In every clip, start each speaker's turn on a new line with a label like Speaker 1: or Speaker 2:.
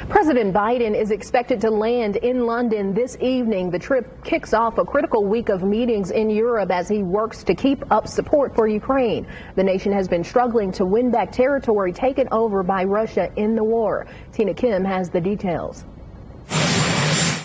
Speaker 1: President Biden is expected to land in London this evening. The trip kicks off a critical week of meetings in Europe as he works to keep up support for Ukraine. The nation has been struggling to win back territory taken over by Russia in the war. Tina Kim has the details.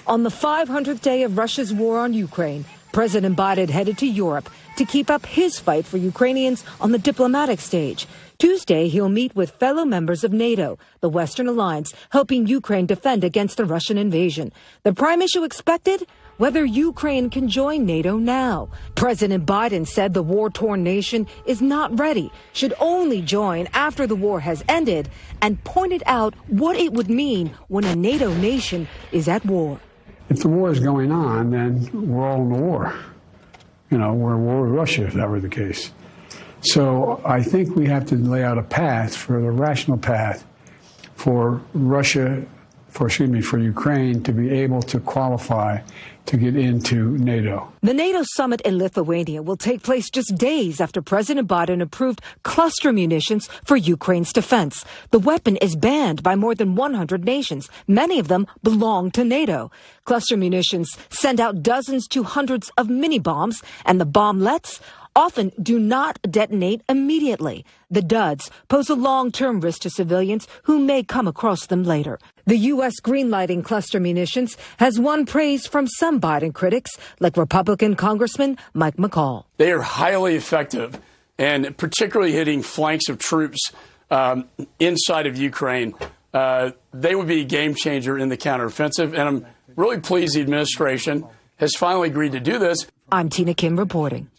Speaker 2: On the 500th day of Russia's war on Ukraine, President Biden headed to Europe to keep up his fight for Ukrainians on the diplomatic stage. Tuesday, he'll meet with fellow members of NATO, the Western alliance, helping Ukraine defend against the Russian invasion. The prime issue expected? Whether Ukraine can join NATO now. President Biden said the war-torn nation is not ready, should only join after the war has ended, and pointed out what it would mean when a NATO nation is at war.
Speaker 3: If the war is going on, then we're all in the war. We're in war with Russia, if that were the case. So I think we have to lay out a path, for the rational path, for Ukraine to be able to qualify to get into NATO.
Speaker 2: The NATO summit in Lithuania will take place just days after President Biden approved cluster munitions for Ukraine's defense. The weapon is banned by more than 100 nations. Many of them belong to NATO. Cluster munitions send out dozens to hundreds of mini bombs, and the bomblets often do not detonate immediately. The duds pose a long-term risk to civilians who may come across them later. The U.S. greenlighting cluster munitions has won praise from some Biden critics, like Republican Congressman Mike McCall.
Speaker 4: They are highly effective, and particularly hitting flanks of troops inside of Ukraine. They would be a game changer in the counteroffensive, and I'm really pleased the administration has finally agreed to do this.
Speaker 2: I'm Tina Kim reporting.